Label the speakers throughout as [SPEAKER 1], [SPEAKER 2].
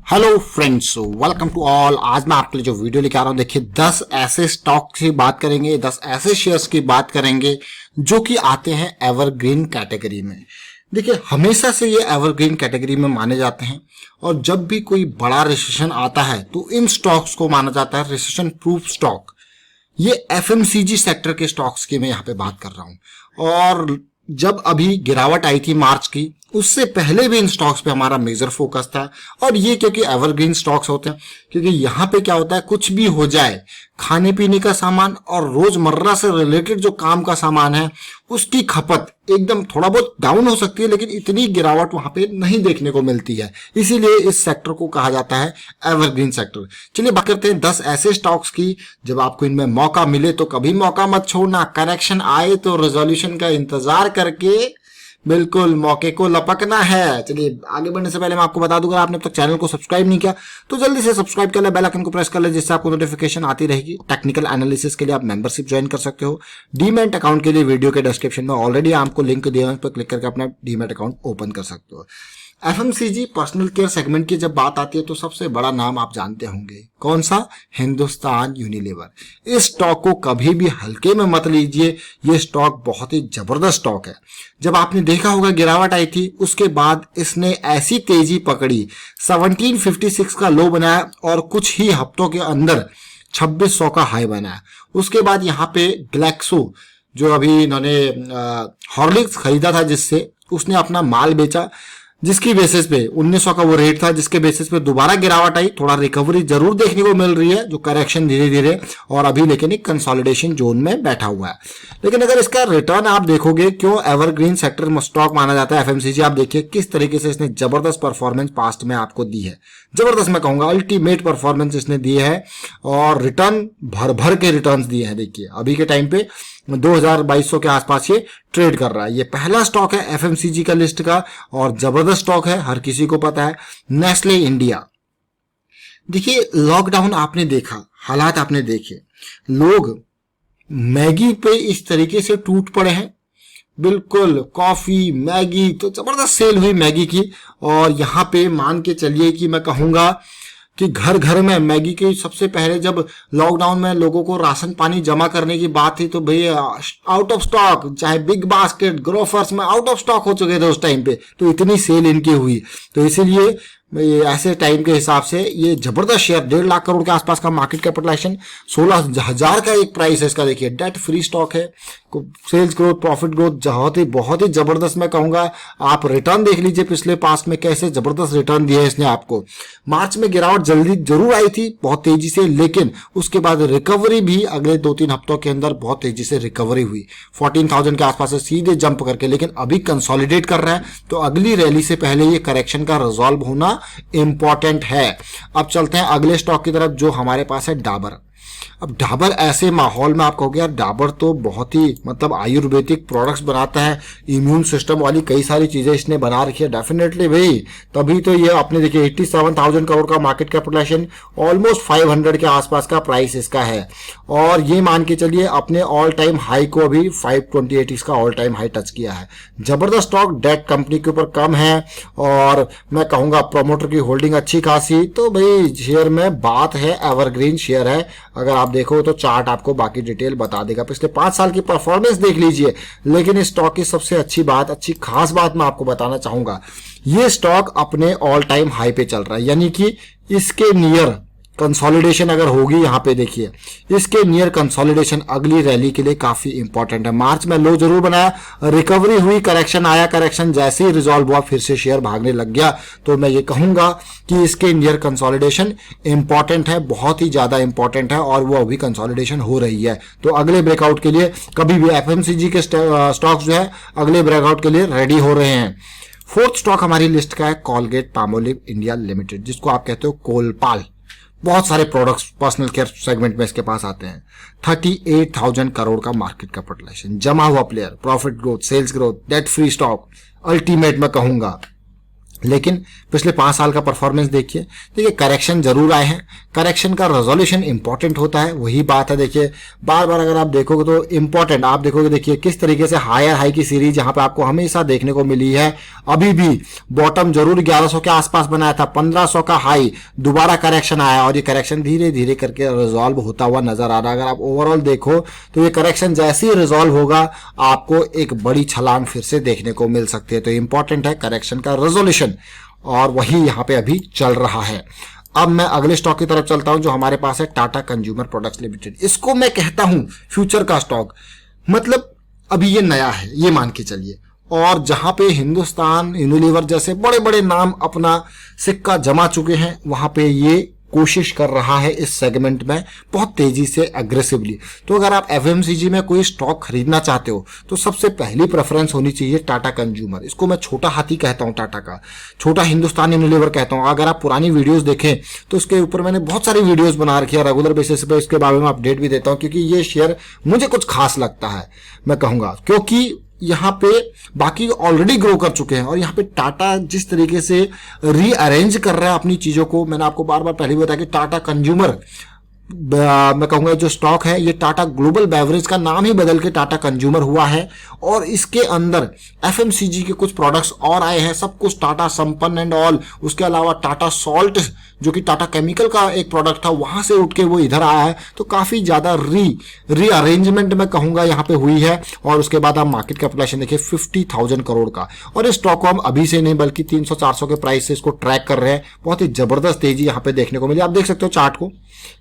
[SPEAKER 1] Hello friends, welcome to all. आज मैं आपके लिए जो वीडियो लेके आ रहा हूं, देखिए 10 ऐसे स्टॉक की बात करेंगे, 10 ऐसे शेयर्स की बात करेंगे जो कि आते हैं एवरग्रीन कैटेगरी में। देखिए हमेशा से ये एवरग्रीन कैटेगरी में माने जाते हैं और जब भी कोई बड़ा रिसेशन आता है तो इन स्टॉक्स को माना जाता है रिसेशन प्रूफ स्टॉक। ये एफएमसीजी सेक्टर के स्टॉक्स की मैं यहाँ पे बात कर रहा हूँ। और जब अभी गिरावट आई थी मार्च की, उससे पहले भी इन स्टॉक्स पे हमारा मेजर फोकस था। और ये क्योंकि एवरग्रीन स्टॉक्स होते हैं, क्योंकि यहाँ पे क्या होता है, कुछ भी हो जाए, खाने पीने का सामान और रोजमर्रा से रिलेटेड जो काम का सामान है उसकी खपत एकदम थोड़ा बहुत डाउन हो सकती है, लेकिन इतनी गिरावट वहां पे नहीं देखने को मिलती है। इसीलिए इस सेक्टर को कहा जाता है एवरग्रीन सेक्टर। चलिए बात करते हैं 10 ऐसे स्टॉक्स की। जब आपको इनमें मौका मिले तो कभी मौका मत छोड़ना। करेक्शन आए तो रेजोल्यूशन का इंतजार करके बिल्कुल मौके को लपकना है। चलिए आगे बढ़ने से पहले मैं आपको बता दूंगा, आपने अब तक चैनल को सब्सक्राइब नहीं किया तो जल्दी से सब्सक्राइब कर ले, बेल आइकन को प्रेस कर ले, जिससे आपको नोटिफिकेशन आती रहेगी। टेक्निकल एनालिसिस के लिए आप मेंबरशिप ज्वाइन कर सकते हो। डीमैट अकाउंट के लिए वीडियो के डिस्क्रिप्शन में ऑलरेडी आपको लिंक दिया है, उस पर क्लिक करके अपना डीमैट अकाउंट ओपन कर सकते हो। एफएमसीजी पर्सनल केयर सेगमेंट की जब बात आती है तो सबसे बड़ा नाम आप जानते होंगे, कौन सा? हिंदुस्तान यूनिलीवर। इस स्टॉक को कभी भी हल्के में मत लीजिए, ये स्टॉक बहुत ही जबरदस्त स्टॉक है। जब आपने देखा होगा गिरावट आई थी, उसके बाद इसने ऐसी तेजी पकड़ी, 1756 का लो बनाया और कुछ ही हफ्तों के अंदर 2600 का हाई बनाया। उसके बाद यहाँ पे ग्लैक्सो, जो अभी इन्होंने हॉर्लिक्स खरीदा था जिससे, उसने अपना माल बेचा, जिसकी बेसिस पे 1900 का वो रेट था, जिसके बेसिस पे दोबारा गिरावट आई। थोड़ा रिकवरी जरूर देखने को मिल रही है, जो करेक्शन धीरे धीरे, और अभी लेकिन एक कंसोलिडेशन जोन में बैठा हुआ है। लेकिन अगर इसका रिटर्न आप देखोगे, क्यों एवरग्रीन सेक्टर में स्टॉक माना जाता है एफएमसीजी, आप देखिए किस तरीके से इसने जबरदस्त परफॉर्मेंस पास्ट में आपको दी है। जबरदस्त मैं कहूंगा, अल्टीमेट परफॉर्मेंस इसने दी है और रिटर्न भर भर के रिटर्न दिए हैं। देखिए अभी के टाइम पे 2200 के आसपास ये ट्रेड कर रहा है। ये पहला स्टॉक है एफएमसीजी का लिस्ट का और जबरदस्त स्टॉक है, हर किसी को पता है। नेस्ले इंडिया, देखिए लॉकडाउन आपने देखा, हालात आपने देखे, लोग मैगी पे इस तरीके से टूट पड़े हैं। बिल्कुल कॉफी, मैगी, तो जबरदस्त सेल हुई मैगी की। और यहाँ पे मान के चलिए कि मैं कहूंगा कि घर घर में मैगी की, सबसे पहले जब लॉकडाउन में लोगों को राशन पानी जमा करने की बात थी तो भैया आउट ऑफ स्टॉक, चाहे बिग बास्केट, ग्रोफर्स में आउट ऑफ स्टॉक हो चुके थे उस टाइम पे, तो इतनी सेल इनकी हुई। तो इसीलिए ऐसे टाइम के हिसाब से ये जबरदस्त शेयर, 1.5 लाख करोड़ के आसपास का मार्केट कैपिटलाइजेशन, 16,000 का एक प्राइस है इसका। देखिए डेट फ्री स्टॉक है, सेल्स ग्रोथ, प्रॉफिट ग्रोथ बहुत ही जबरदस्त मैं कहूंगा। आप रिटर्न देख लीजिए पिछले पास्ट में कैसे जबरदस्त रिटर्न दिया है इसने आपको। मार्च में गिरावट जल्दी जरूर आई थी बहुत तेजी से, लेकिन उसके बाद रिकवरी भी अगले 2-3 हफ्तों के अंदर बहुत तेजी से रिकवरी हुई, 14,000 के आसपास से सीधे जंप करके, लेकिन अभी कंसोलिडेट कर रहा है। तो अगली रैली से पहले ये करेक्शन का रिजॉल्व होना इंपॉर्टेंट है। अब चलते हैं अगले स्टॉक की तरफ, जो हमारे पास है डाबर। अब डाबर ऐसे माहौल में आप कहोगे यार डाबर तो बहुत ही मतलब आयुर्वेदिक प्रोडक्ट्स बनाता है, इम्यून सिस्टम वाली कई सारी चीजें इसने बना रखी है। डेफिनेटली भाई, तभी तो ये आपने देखिए 87,000 करोड़ का मार्केट कैपिटलाइजेशन, ऑलमोस्ट 500 के आसपास का प्राइस इसका है। और ये मान के चलिए अपने ऑल टाइम हाई को अभी 528 इसका ऑल टाइम हाई टच किया है। जबरदस्त स्टॉक, डेट कंपनी के ऊपर कम है और मैं कहूंगा प्रोमोटर की होल्डिंग अच्छी खासी। तो भाई शेयर में बात है, एवरग्रीन शेयर है। अगर आप देखो तो चार्ट आपको बाकी डिटेल बता देगा। पिछले 5 साल की परफॉर्मेंस देख लीजिए। लेकिन इस स्टॉक की सबसे अच्छी खास बात मैं आपको बताना चाहूंगा, ये स्टॉक अपने ऑल टाइम हाई पे चल रहा है, यानी कि इसके नियर कंसोलिडेशन अगर होगी, यहाँ पे देखिए इसके नियर कंसोलिडेशन अगली रैली के लिए काफी इंपॉर्टेंट है। मार्च में लो जरूर बनाया, रिकवरी हुई, करेक्शन आया, करेक्शन जैसे ही रिजॉल्व हुआ फिर से शेयर भागने लग गया। तो मैं ये कहूंगा कि इसके नियर कंसोलिडेशन इंपॉर्टेंट है, बहुत ही ज्यादा इंपॉर्टेंट है, और वो अभी कंसोलिडेशन हो रही है। तो अगले ब्रेकआउट के लिए कभी भी एफएमसीजी के स्टॉक्स जो है अगले ब्रेकआउट के लिए रेडी हो रहे हैं। फोर्थ स्टॉक हमारी लिस्ट का है कोलगेट पामोलिव इंडिया लिमिटेड, जिसको आप कहते हो कोलपाल। बहुत सारे प्रोडक्ट्स पर्सनल केयर सेगमेंट में इसके पास आते हैं। 38,000 करोड़ का मार्केट कैपिटलाइजेशन, जमा हुआ player, profit growth, sales growth, debt free stock, ultimate मैं कहूंगा। लेकिन पिछले 5 साल का परफॉर्मेंस देखिए, करेक्शन जरूर आए हैं, करेक्शन का रेजोल्यूशन इंपॉर्टेंट होता है, वही बात है। देखिए बार बार अगर आप देखोगे तो इंपॉर्टेंट, आप देखोगे देखिए किस तरीके से हायर हाई की सीरीज यहाँ पे आपको हमेशा देखने को मिली है। अभी भी बॉटम जरूर 1100 के आसपास बनाया था, 1500 का हाई, दोबारा करेक्शन आया और ये करेक्शन धीरे धीरे करके रिजॉल्व होता हुआ नजर आ रहा है। अगर आप ओवरऑल देखो तो ये करेक्शन जैसे ही रिजॉल्व होगा आपको एक बड़ी छलांग फिर से देखने को मिल सकती है। तो इंपॉर्टेंट है करेक्शन का रेजोल्यूशन, और वही यहाँ पे अभी चल रहा है। अब मैं अगले स्टॉक की तरफ चलता हूं जो हमारे पास है, टाटा कंज्यूमर प्रोडक्ट्स लिमिटेड। इसको मैं कहता हूं फ्यूचर का स्टॉक, मतलब अभी ये नया है ये मान के चलिए, और जहां पे हिंदुस्तान यूनिलीवर जैसे बड़े बड़े नाम अपना सिक्का जमा चुके हैं, वहां पे ये कोशिश कर रहा है इस सेगमेंट में बहुत तेजी से एग्रेसिवली। तो अगर आप एफएमसीजी में कोई स्टॉक खरीदना चाहते हो तो सबसे पहली प्रेफरेंस होनी चाहिए टाटा कंज्यूमर। इसको मैं छोटा हाथी कहता हूं, टाटा का छोटा हिंदुस्तान यूनिलीवर कहता हूं। अगर आप पुरानी वीडियोस देखें तो उसके ऊपर मैंने बहुत सारी वीडियोस बना रखी है, रेगुलर बेसिस पे इसके बारे में अपडेट भी देता हूं, क्योंकि ये शेयर मुझे कुछ खास लगता है मैं कहूंगा, क्योंकि यहाँ पे बाकी ऑलरेडी ग्रो कर चुके हैं और यहाँ पे टाटा जिस तरीके से रीअरेंज कर रहा है अपनी चीजों को। मैंने आपको बार बार पहले भी बताया कि टाटा कंज्यूमर मैं कहूंगा जो स्टॉक है ये टाटा ग्लोबल बेवरेज का नाम ही बदल के टाटा कंज्यूमर हुआ है, और इसके अंदर एफएमसीजी के कुछ प्रोडक्ट्स और आए हैं, सब कुछ टाटा संपन्न एंड ऑल। उसके अलावा टाटा सॉल्ट जो कि टाटा केमिकल का एक प्रोडक्ट था, वहां से उठ के वो इधर आया है। तो काफी ज्यादा रीअरेंजमेंट मैं कहूंगा यहाँ पे हुई है। और उसके बाद आप मार्केट कैपिटलाइजेशन देखिए 50,000 करोड़ का, और इस स्टॉक को हम अभी से नहीं बल्कि 300-400 के प्राइस से इसको ट्रैक कर रहे हैं। बहुत ही जबरदस्त तेजी यहाँ पे देखने को मिली, आप देख सकते हो चार्ट को,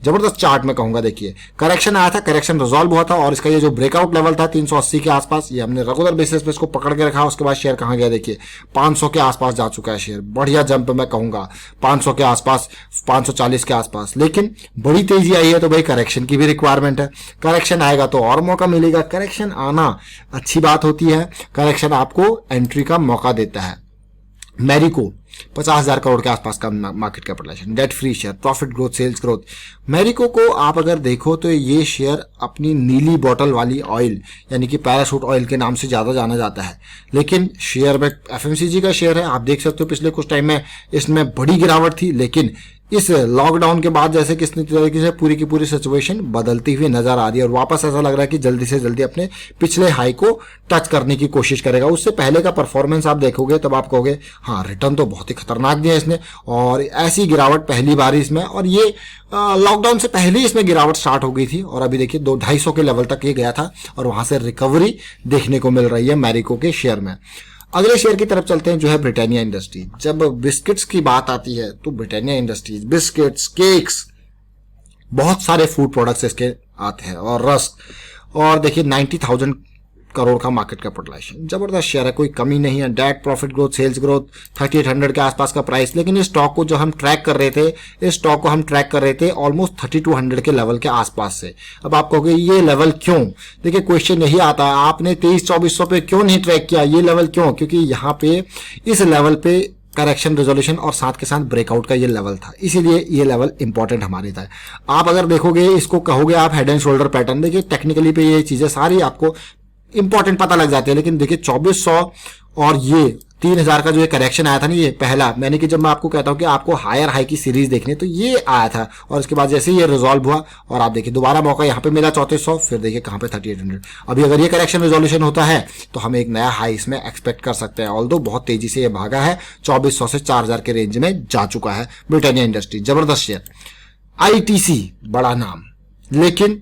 [SPEAKER 1] जबरदस्त चार्ट में कहूंगा। देखिए करेक्शन आया था, करेक्शन रिजॉल्व हुआ था, और इसका ये जो ब्रेकआउट लेवल था 380 के आसपास, ये हमने रेगुलर बेसिस पे इसको पकड़ के रखा। उसके बाद शेयर कहां गया देखिए 500 के आसपास जा चुका है शेयर, बढ़िया जंप मैं कहूंगा 500 के आसपास, 540 के आसपास। लेकिन बड़ी तेजी आई है तो भाई करेक्शन की भी रिक्वायरमेंट है, करेक्शन आएगा तो और मौका मिलेगा। करेक्शन आना अच्छी बात होती है, करेक्शन आपको एंट्री का मौका देता है। मैरिको 50,000 करोड़ के आसपास का market capitalization, debt free share, profit growth, sales growth. Marico को आप अगर देखो तो ये शेयर अपनी नीली बोतल वाली ऑयल यानी कि पैराशूट ऑयल के नाम से ज्यादा जाना जाता है, लेकिन शेयर में एफएमसीजी का शेयर है। आप देख सकते हो पिछले कुछ टाइम में इसमें बड़ी गिरावट थी, लेकिन इस लॉकडाउन के बाद जैसे किस तरीके से पूरी की पूरी सिचुएशन बदलती हुई नजर आ रही है, और वापस ऐसा लग रहा है कि जल्दी से जल्दी अपने पिछले हाई को टच करने की कोशिश करेगा। उससे पहले का परफॉर्मेंस आप देखोगे तब आप कहोगे हाँ रिटर्न तो बहुत ही खतरनाक दिया इसने, और ऐसी गिरावट पहली बार इसमें, और ये लॉकडाउन से पहले ही इसमें गिरावट स्टार्ट हो गई थी, और अभी देखिए 200-250 के लेवल तक ये गया था, और वहां से रिकवरी देखने को मिल रही है मैरिको के शेयर में। अगले शेयर की तरफ चलते हैं जो है ब्रिटानिया इंडस्ट्रीज। जब बिस्किट्स की बात आती है तो ब्रिटानिया इंडस्ट्रीज बिस्किट्स, केक्स, बहुत सारे फूड प्रोडक्ट्स इसके आते हैं, और रस्क, और देखिए 90,000 करोड़ का मार्केट कैपिटलाइजेशन, जबरदस्त शेयर है, कोई कमी नहीं है। Debt, profit growth, sales growth, 3800 के आसपास का प्राइस। लेकिन इस स्टॉक को जो हम ट्रैक कर रहे थे, इस स्टॉक को हम ट्रैक कर रहे थे ऑलमोस्ट 3200 के लेवल के आसपास से। अब आप कहोगे ये लेवल क्यों, देखिए क्वेश्चन यही आता है आपने 2300-2400 पे क्यों नहीं ट्रैक किया, ये लेवल क्यों, क्योंकि यहाँ पे इस लेवल पे करेक्शन, रेजोल्यूशन और साथ के साथ ब्रेकआउट का ये लेवल था, इसीलिए ये लेवल इंपॉर्टेंट हमारे था। आप अगर देखोगे इसको कहोगे आप हेड एंड शोल्डर पैटर्न, देखिए टेक्निकली पे ये चीजें सारी आपको इंपॉर्टेंट पता लग जाती है। लेकिन देखिए 2400 और ये 3000 का जो ये करेक्शन आया था ना, ये पहला मैंने कि जब मैं आपको कहता हूं कि आपको हायर हाई की सीरीज देखनी तो ये आया था, और इसके बाद जैसे ये रिजॉल्व हुआ और आप देखिए दोबारा मौका यहाँ पे मिला 3400, फिर देखिए कहां पे 3800। अभी अगर ये करेक्शन रिजोल्यूशन होता है तो हम एक नया हाई इसमें एक्सपेक्ट कर सकते हैं। ऑल्दो बहुत तेजी से ये भागा है, 2400 से 4000 के रेंज में जा चुका है ब्रिटानिया इंडस्ट्री, जबरदस्त शेयर। आईटीसी बड़ा नाम, लेकिन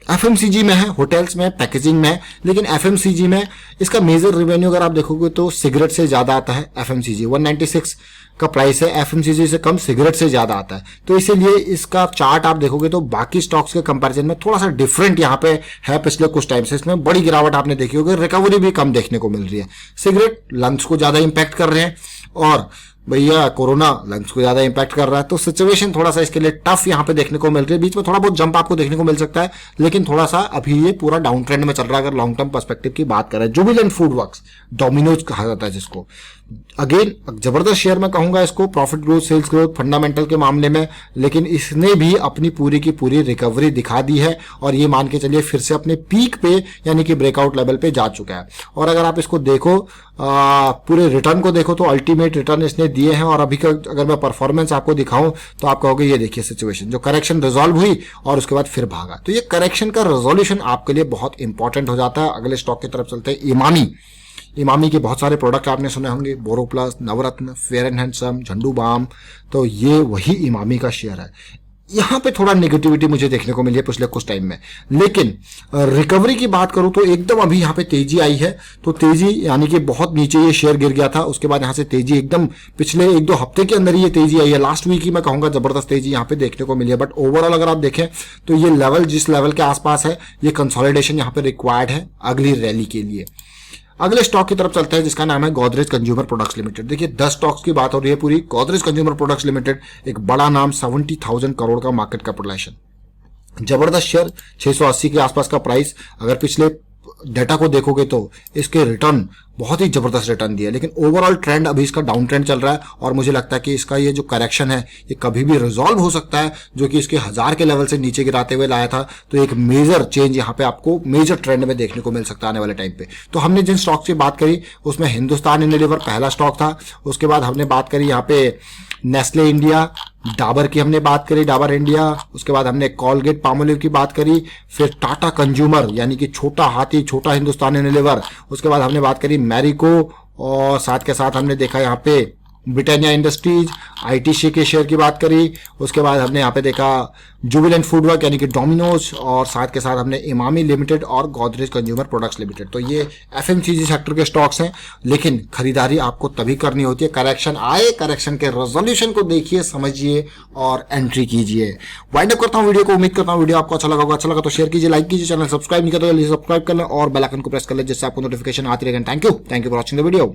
[SPEAKER 1] एफएमसीजी में है, होटल्स में, पैकेजिंग में है, लेकिन एफएमसीजी में इसका मेजर रेवेन्यू अगर आप देखोगे तो सिगरेट से ज्यादा आता है। एफएमसीजी 196 का प्राइस है, एफएमसीजी से कम सिगरेट से ज्यादा आता है, तो इसीलिए इसका चार्ट आप देखोगे तो बाकी स्टॉक्स के कंपैरिजन में थोड़ा सा डिफरेंट यहाँ पे है। पिछले कुछ टाइम से इसमें बड़ी गिरावट आपने देखी होगी, रिकवरी भी कम देखने को मिल रही है। सिगरेट लंग्स को ज्यादा इंपैक्ट कर रहे हैं, और भैया कोरोना लंग्स को ज्यादा इंपैक्ट कर रहा है, तो सिचुएशन थोड़ा सा इसके लिए टफ यहाँ पे देखने को मिल रही है। बीच में थोड़ा बहुत जंप आपको देखने को मिल सकता है, लेकिन थोड़ा सा अभी ये पूरा डाउन ट्रेंड में चल रहा है। अगर लॉन्ग टर्म पर्सपेक्टिव की बात करें, जुबिलेंट फूड वर्क्स, डोमिनोज कहा जाता है जिसको, अगेन जबरदस्त शेयर मैं कहूंगा इसको, profit growth, sales growth, fundamental के मामले में, लेकिन इसने भी अपनी पूरी की पूरी रिकवरी दिखा दी है और ये मान के चलिए फिर से अपने पीक पे यानी कि ब्रेकआउट लेवल पे जा चुका है। और अगर आप इसको देखो पूरे रिटर्न को देखो तो अल्टीमेट रिटर्न इसने दिए हैं। और अभी का अगर मैं परफॉर्मेंस आपको दिखाऊं तो आप कहोगे ये देखिए सिचुएशन, जो करेक्शन रिजॉल्व हुई और उसके बाद फिर भागा, तो ये करेक्शन का रिजोल्यूशन आपके लिए बहुत इंपॉर्टेंट हो जाता है। अगले स्टॉक की तरफ चलते हैं, इमामी के बहुत सारे प्रोडक्ट आपने सुने होंगे, Boroplus, Navratna, fair and handsome, Zandu balm, तो ये वही इमामी का शेयर है। यहां पे थोड़ा नेगेटिविटी मुझे देखने को मिली है पिछले कुछ टाइम में, लेकिन रिकवरी की बात करूं तो एकदम अभी यहां पे तेजी आई है। तो तेजी यानी कि बहुत नीचे ये शेयर गिर गया था, उसके बाद यहां से तेजी एकदम पिछले 1-2 हफ्ते के अंदर ही ये तेजी आई है। लास्ट वीक ही मैं कहूंगा जबरदस्त तेजी यहां पे देखने को मिली है। बट ओवरऑल अगर आप देखें तो ये लेवल जिस लेवल के आसपास है, ये कंसोलिडेशन यहां पे रिक्वायर्ड है अगली रैली के लिए। अगले स्टॉक की तरफ चलते हैं जिसका नाम है गोदरेज कंज्यूमर प्रोडक्ट्स लिमिटेड। देखिए 10 स्टॉक्स की बात हो रही है पूरी। गोदरेज कंज्यूमर प्रोडक्ट्स लिमिटेड एक बड़ा नाम, 70,000 करोड़ का मार्केट कैपिटलाइजेशन, जबरदस्त शेयर, 680 के आसपास का प्राइस। अगर पिछले डेटा को देखोगे तो इसके रिटर्न बहुत ही जबरदस्त रिटर्न दिया, लेकिन ओवरऑल ट्रेंड अभी इसका डाउन ट्रेंड चल रहा है और मुझे लगता है कि इसका ये जो करेक्शन है ये कभी भी रिजॉल्व हो सकता है, जो कि इसके 1000 के लेवल से नीचे गिराते हुए लाया था। तो एक मेजर चेंज यहाँ पे आपको मेजर ट्रेंड में देखने को मिल सकता है आने वाले टाइम पे। तो हमने जिन स्टॉक्स की बात करी उसमें हिंदुस्तान यूनिलीवर पहला स्टॉक था, उसके बाद हमने बात करी यहाँ पे नेस्ले इंडिया, डाबर की हमने बात करी, डाबर इंडिया, उसके बाद हमने कॉलगेट पामोलिव की बात करी, फिर टाटा कंज्यूमर यानी कि छोटा हाथी, छोटा हिंदुस्तान यूनिलीवर, उसके बाद हमने बात करी मैरिको, और साथ के साथ हमने देखा यहाँ पे ब्रिटानिया इंडस्ट्रीज, आईटीसी के शेयर की बात करी, उसके बाद हमने यहाँ पे देखा जुबिलेंट फूडवर्क यानी कि डोमिनोज, और साथ के साथ हमने इमामी लिमिटेड और गोदरेज कंज्यूमर प्रोडक्ट्स लिमिटेड। तो ये एफएमसीजी सेक्टर के स्टॉक्स हैं, लेकिन खरीदारी आपको तभी करनी होती है करेक्शन आए, करेक्शन के रेजोल्यूशन को देखिए, समझिए और एंट्री कीजिए। वाइंड अप करता हूँ वीडियो को, उम्मीद करता हूँ वीडियो आपको अच्छा लगा होगा। अच्छा लगा तो शेयर कीजिए, लाइक कीजिए, चैनल सब्सक्राइब नहीं करते तो सब्सक्राइब कर लें और बेल आइकन को प्रेस कर लें जिससे आपको नोटिफिकेशन आती रहेगी। Thank you for watching the video.